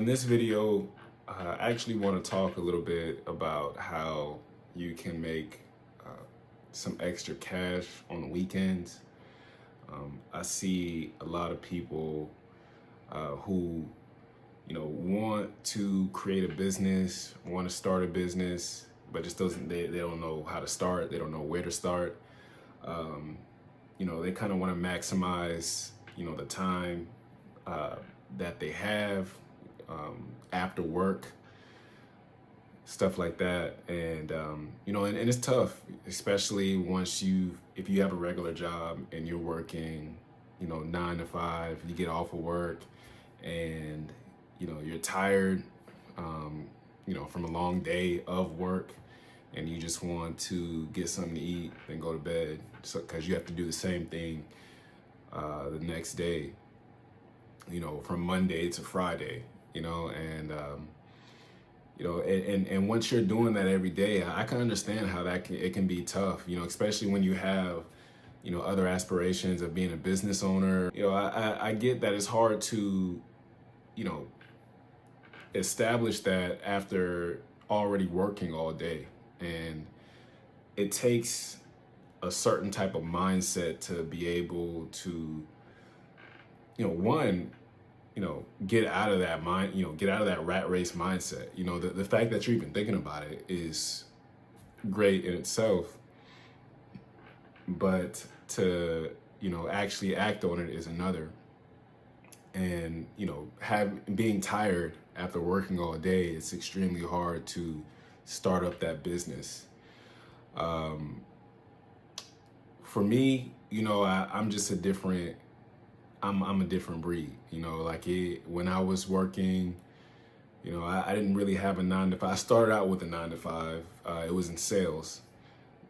this video, I actually want to talk a little bit about how you can make uh, some extra cash on the weekends. I see a lot of people who, want to create a business, want to start a business, but just doesn't. They don't know how to start. They don't know where to start. Um, they kind of want to maximize, the time uh, that they have after work, stuff like that. And it's tough, especially if you have a regular job and you're working, 9 to 5, you get off of work and, you're tired, from a long day of work, and you just want to get something to eat and go to bed. So, because you have to do the same thing the next day, from Monday to Friday, and once you're doing that every day, I can understand how it can be tough, especially when you have, other aspirations of being a business owner. I get that it's hard to, you know, establish that after already working all day. And it takes a certain type of mindset to be able to, one, get out of that get out of that rat race mindset. The fact that you're even thinking about it is great in itself, but to, actually act on it is another. And, being tired after working all day, it's extremely hard to start up that business. For me, I'm just I'm a different breed, when I was working, I didn't really have a 9 to 5. I started out with a 9 to 5. It was in sales,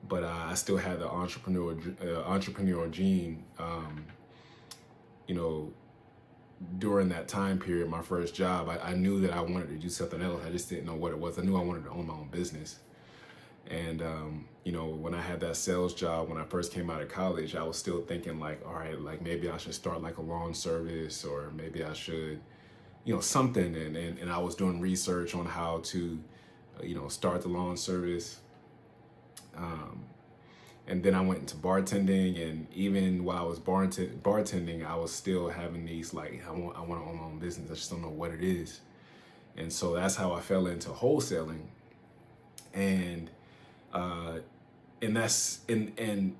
but I still had the entrepreneurial gene. You know, During that time period, my first job, I knew that I wanted to do something else. I just didn't know what it was. I knew I wanted to own my own business. And, when I had that sales job, when I first came out of college, I was still thinking like, all right, like maybe I should start like a lawn service, or maybe I should, something. And I was doing research on how to, start the lawn service. And then I went into bartending, and even while I was bartending, I was still having these like, I want to own my own business. I just don't know what it is. And so that's how I fell into wholesaling. And uh, and that's and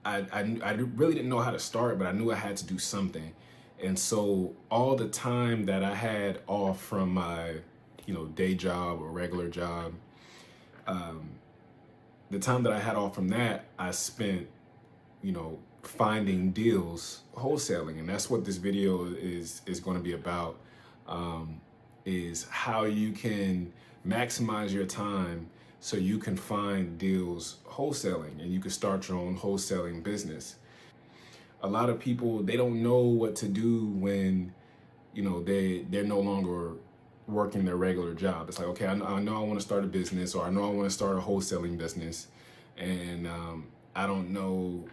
I really didn't know how to start, but I knew I had to do something. And so all the time that I had off from my, day job or regular job, the time that I had off from that, I spent, finding deals, wholesaling. And that's what this video is going to be about, is how you can maximize your time so you can find deals wholesaling and you can start your own wholesaling business. A lot of people, they don't know what to do when, they're no longer working their regular job. It's like, okay, I know I want to start a business, or I know I want to start a wholesaling business, and I don't know,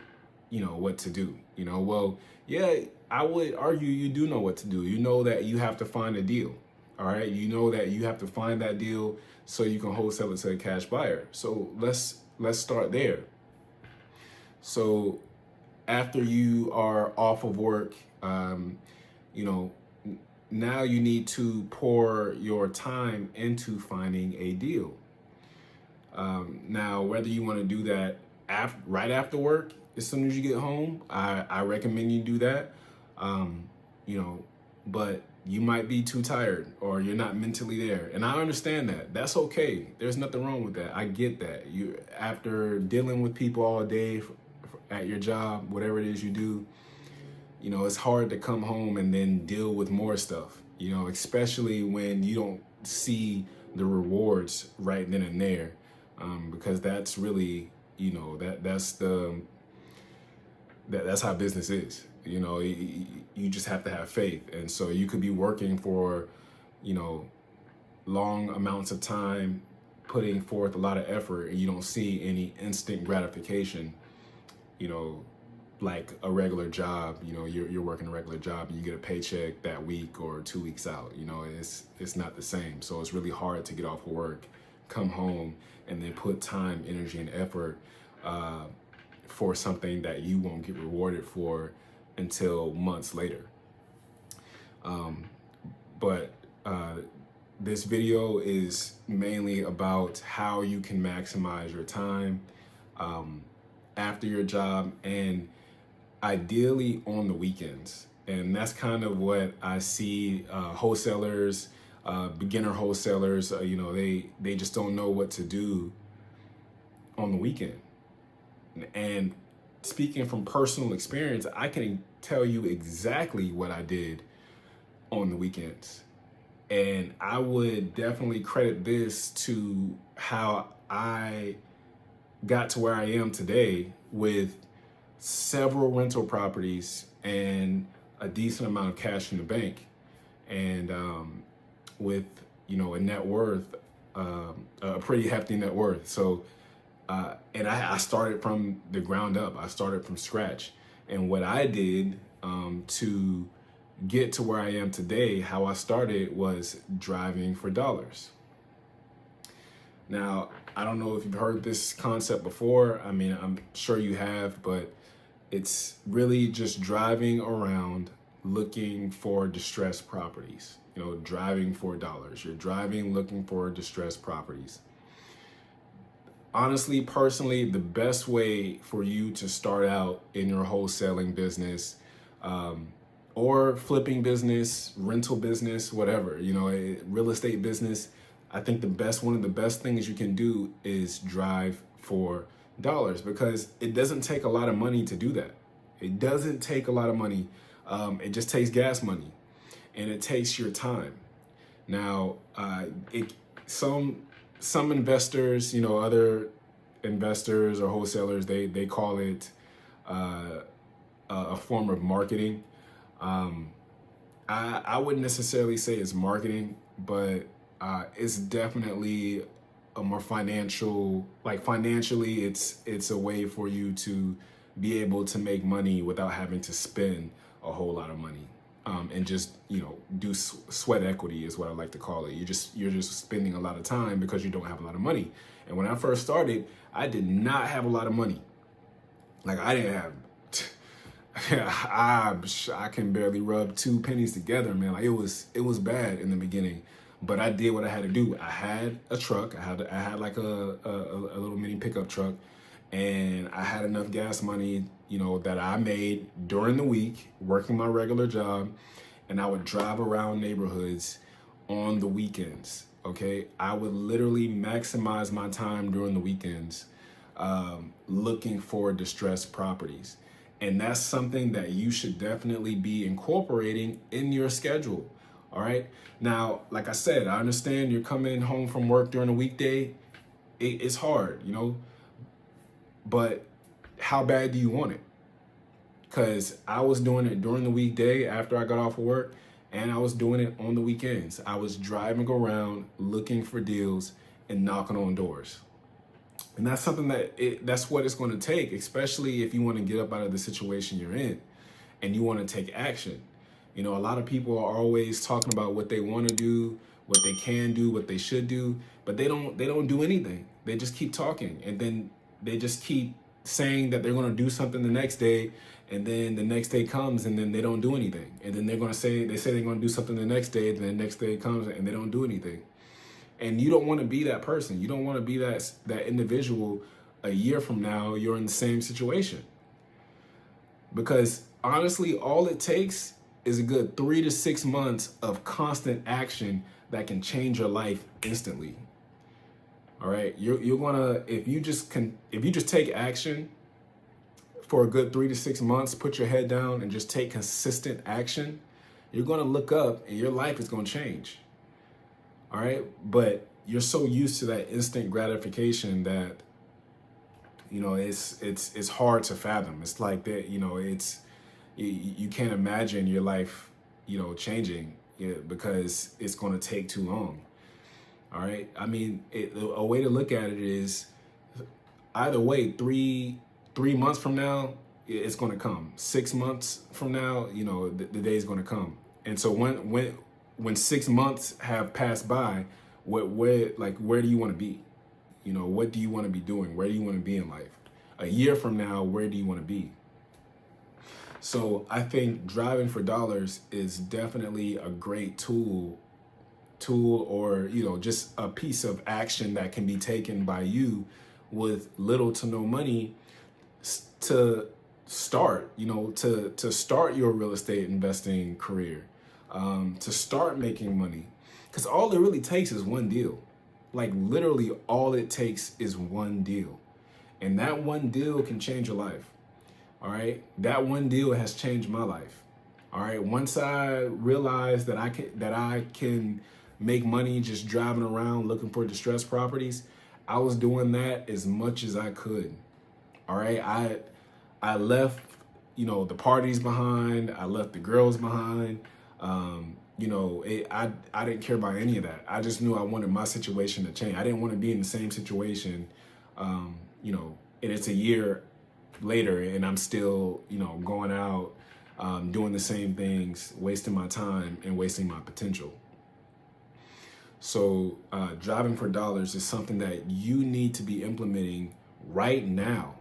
what to do. Well, yeah, I would argue you do know what to do. You know that you have to find a deal. All right, you know that you have to find that deal so you can wholesale it to a cash buyer. So let's start there. So after you are off of work, now you need to pour your time into finding a deal. Now, whether you want to do that right after work, as soon as you get home, I recommend you do that. But you might be too tired, or you're not mentally there. And I understand that. That's okay. There's nothing wrong with that. I get that. After dealing with people all day at your job, whatever it is you do, it's hard to come home and then deal with more stuff, especially when you don't see the rewards right then and there. Because that's really, that's how business is. You just have to have faith. And so you could be working for, long amounts of time, putting forth a lot of effort, and you don't see any instant gratification, like a regular job. You know, you're working a regular job and you get a paycheck that week or 2 weeks out. You know, it's not the same. So it's really hard to get off of work, come home, and then put time, energy, and effort for something that you won't get rewarded for until months later. But this video is mainly about how you can maximize your time after your job, and ideally on the weekends. And that's kind of what I see wholesalers, beginner wholesalers, you know, they just don't know what to do on the weekend. And speaking from personal experience, I can tell you exactly what I did on the weekends. And I would definitely credit this to how I got to where I am today with several rental properties and a decent amount of cash in the bank, and with, you know, a net worth, a pretty hefty net worth. So and I started from the ground up. I started from scratch. And what I did to get to where I am today, how I started was driving for dollars. Now, I don't know if you've heard this concept before. I mean, I'm sure you have, but it's really just driving around looking for distressed properties. You know, driving for dollars. You're driving looking for distressed properties. Honestly, personally, the best way for you to start out in your wholesaling business, or flipping business, rental business, whatever, you know, a real estate business, I think one of the best things you can do is drive for dollars, because it doesn't take a lot of money to do that. It doesn't take a lot of money. It just takes gas money, and it takes your time. Now, some investors, you know, other investors or wholesalers, they call it a form of marketing. I wouldn't necessarily say it's marketing, but it's definitely a more financial, like financially, it's a way for you to be able to make money without having to spend a whole lot of money. And just, you know, do sweat equity is what I like to call it. You're just spending a lot of time because you don't have a lot of money. And when I first started, I did not have a lot of money. Like, I didn't have, I can barely rub 2 pennies together, man. Like, it was bad in the beginning, but I did what I had to do. I had a truck. I had like a little mini pickup truck, and I had enough gas money, you know, that I made during the week working my regular job, and I would drive around neighborhoods on the weekends. Okay, I would literally maximize my time during the weekends, looking for distressed properties. And that's something that you should definitely be incorporating in your schedule. All right. Now, like I said, I understand you're coming home from work during a weekday. It's hard, you know, but how bad do you want it? Because I was doing it during the weekday after I got off of work, and I was doing it on the weekends. I was driving around looking for deals and knocking on doors. And that's something that's what it's going to take, especially if you want to get up out of the situation you're in and you want to take action. You know, a lot of people are always talking about what they want to do, what they can do, what they should do, but they don't do anything. They just keep talking, and then they just keep saying that they're going to do something the next day, and then the next day comes and then they don't do anything. And then they say they're going to do something the next day, and then the next day comes and they don't do anything. And you don't want to be that person. You don't want to be that individual a year from now. You're in the same situation. Because honestly, all it takes is a good 3 to 6 months of constant action that can change your life instantly. All right, you're gonna, if you just take action for a good 3 to 6 months, put your head down and just take consistent action, you're gonna look up and your life is gonna change. All right, but you're so used to that instant gratification that, you know, it's hard to fathom. It's like that, you know, you can't imagine your life, you know, changing, because it's going to take too long. All right, I mean, a way to look at it is either way, three months from now, it's going to come. 6 months from now, you know, the day is going to come. And so when 6 months have passed by, where do you want to be? You know, what do you want to be doing? Where do you want to be in life? A year from now, where do you want to be? So I think driving for dollars is definitely a great tool, or, you know, just a piece of action that can be taken by you with little to no money to start, you know, to start your real estate investing career, to start making money. Because all it really takes is one deal. Like literally all it takes is one deal. And that one deal can change your life. All right. That one deal has changed my life. All right. Once I realized that I can make money just driving around looking for distressed properties, I was doing that as much as I could. All right. I left, you know, the parties behind. I left the girls behind. You know, I didn't care about any of that. I just knew I wanted my situation to change. I didn't want to be in the same situation, you know, and it's a year later and I'm still, you know, going out, doing the same things, wasting my time and wasting my potential. So driving for dollars is something that you need to be implementing right now.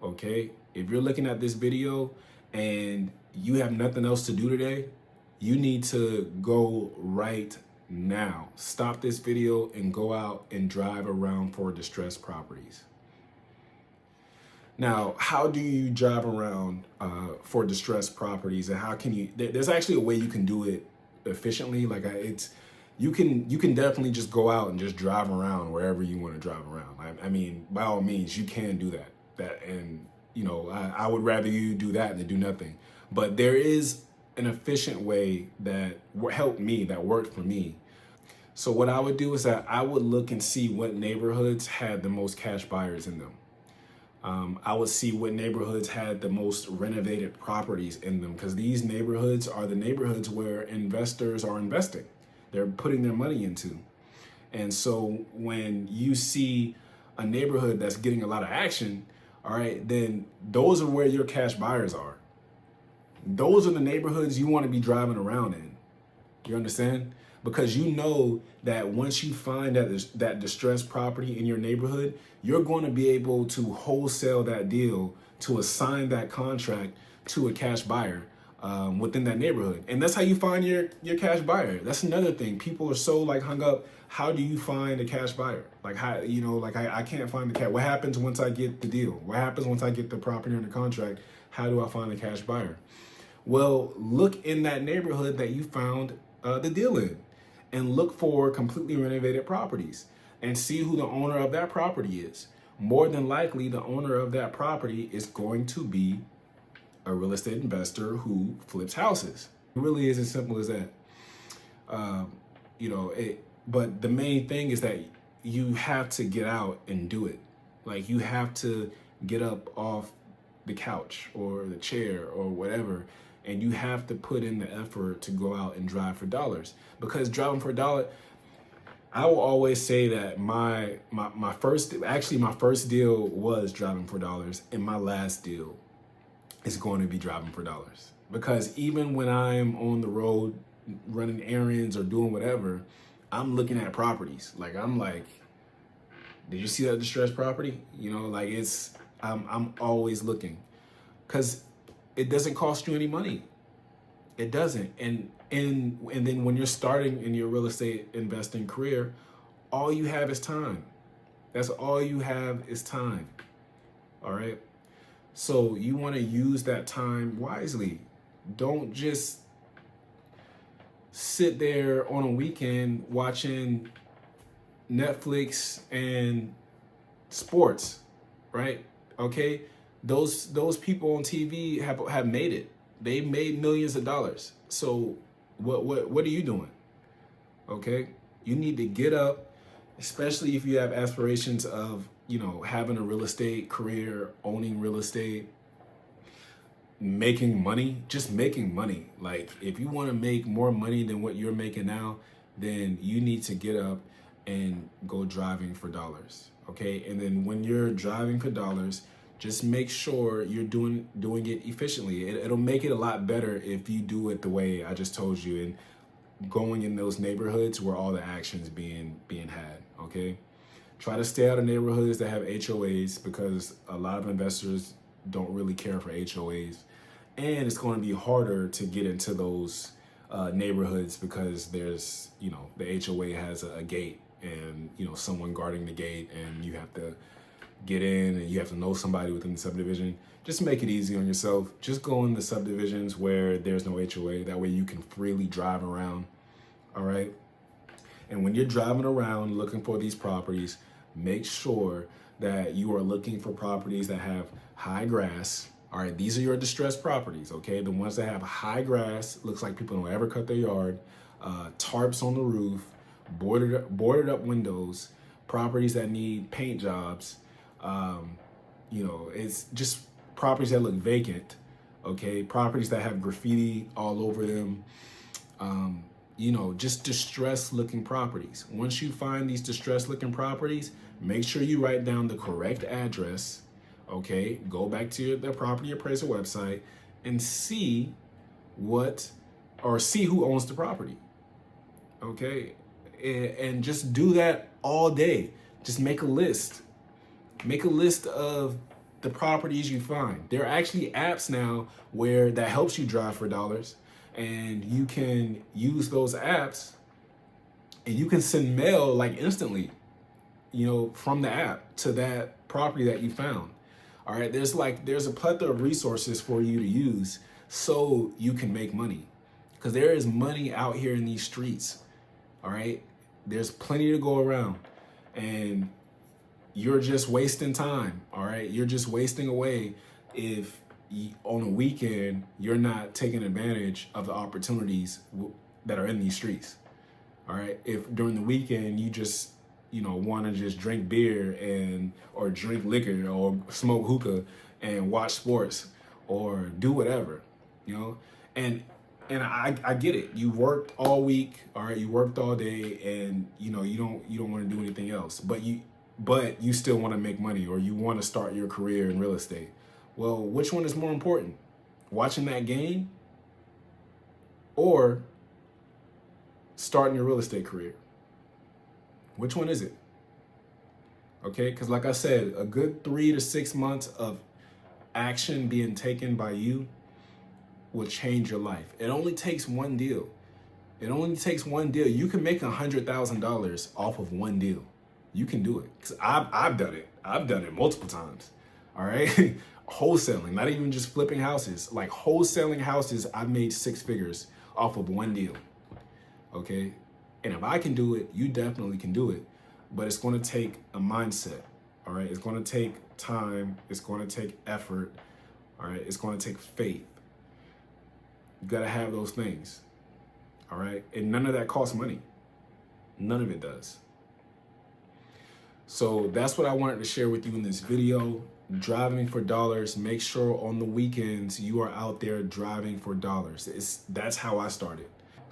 Okay. If you're looking at this video and you have nothing else to do today, you need to go right now. Stop this video and go out and drive around for distressed properties. Now, how do you drive around for distressed properties, and how can you? There's actually a way you can do it efficiently. Like you can definitely just go out and just drive around wherever you want to drive around. I mean, by all means, you can do that. And you know, I would rather you do that than do nothing. But there is an efficient way that helped me, that worked for me. So what I would do is that I would look and see what neighborhoods had the most cash buyers in them. I would see what neighborhoods had the most renovated properties in them, because these neighborhoods are the neighborhoods where investors are investing. They're putting their money into. And so when you see a neighborhood that's getting a lot of action, all right, then those are where your cash buyers are. Those are the neighborhoods you want to be driving around in. You understand? Because you know that once you find that distressed property in your neighborhood, you're going to be able to wholesale that deal, to assign that contract to a cash buyer within that neighborhood. And that's how you find your cash buyer. That's another thing. People are so like hung up. How do you find a cash buyer? Like how, you know, like I can't find the cash. What happens once I get the deal? What happens once I get the property under contract? How do I find the cash buyer? Well, look in that neighborhood that you found the deal in, and look for completely renovated properties and see who the owner of that property is. More than likely, the owner of that property is going to be a real estate investor who flips houses. It really is as simple as that. You know, but the main thing is that you have to get out and do it. Like you have to get up off the couch or the chair or whatever, and you have to put in the effort to go out and drive for dollars. Because driving for a dollar, I will always say that my first deal was driving for dollars, and my last deal is going to be driving for dollars. Because even when I'm on the road running errands or doing whatever, I'm looking at properties. Like I'm like, did you see that distressed property? You know, like I'm always looking, because it doesn't cost you any money. It doesn't. And then when you're starting in your real estate investing career, all you have is time. That's all you have is time. All right. So you want to use that time wisely. Don't just sit there on a weekend watching Netflix and sports, right? Okay. Those people on TV have made it. They made millions of dollars. So what are you doing? Okay? You need to get up, especially if you have aspirations of, you know, having a real estate career, owning real estate, making money, just making money. Like if you want to make more money than what you're making now, then you need to get up and go driving for dollars. Okay? And then when you're driving for dollars, Just make sure you're doing it efficiently. It'll make it a lot better if you do it the way I just told you, and going in those neighborhoods where all the action's being had. Okay, try to stay out of neighborhoods that have HOAs, because a lot of investors don't really care for HOAs, and it's going to be harder to get into those neighborhoods because there's, the HOA has a gate, and someone guarding the gate, and you have to get in, and you have to know somebody within the subdivision. Just make it easy on yourself. Just go in the subdivisions where there's no HOA. That way you can freely drive around. All right. And when you're driving around looking for these properties, make sure that you are looking for properties that have high grass. All right, these are your distressed properties, okay? The ones that have high grass, looks like people don't ever cut their yard, tarps on the roof, boarded up windows, properties that need paint jobs. It's just properties that look vacant, okay? Properties that have graffiti all over them. Just distressed looking properties. Once you find these distressed looking properties, make sure you write down the correct address. Okay, go back to the property appraiser website and see who owns the property. Okay, and just do that all day. Just make a list. Make a list of the properties you find. There are actually apps now where that helps you drive for dollars, and you can use those apps, and you can send mail like instantly, from the app to that property that you found. All right, there's a plethora of resources for you to use so you can make money, because there is money out here in these streets. All right, there's plenty to go around, and you're just wasting time. All right, you're just wasting away if on a weekend you're not taking advantage of the opportunities that are in these streets. All right, if during the weekend you just want to just drink beer or drink liquor or smoke hookah and watch sports or do whatever, and I get it. You worked all week, all right, you worked all day, and you don't want to do anything else, but you still want to make money, or you want to start your career in real estate. Well, which one is more important? Watching that game or starting your real estate career? Which one is it? Okay, because like I said, a good 3 to 6 months of action being taken by you will change your life. It only takes one deal. You can make $100,000 off of one deal. You can do it. Because I've done it. I've done it multiple times. All right. Wholesaling, not even just flipping houses. Like wholesaling houses, I've made 6 figures off of one deal. Okay. And if I can do it, you definitely can do it. But it's going to take a mindset. All right. It's going to take time. It's going to take effort. All right. It's going to take faith. You got to have those things. All right. And none of that costs money. None of it does. So that's what I wanted to share with you in this video. Driving for dollars. Make sure on the weekends you are out there driving for dollars. That's how I started.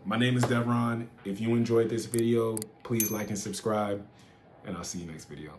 My name is Devron. If you enjoyed this video, please like and subscribe, and I'll see you next video.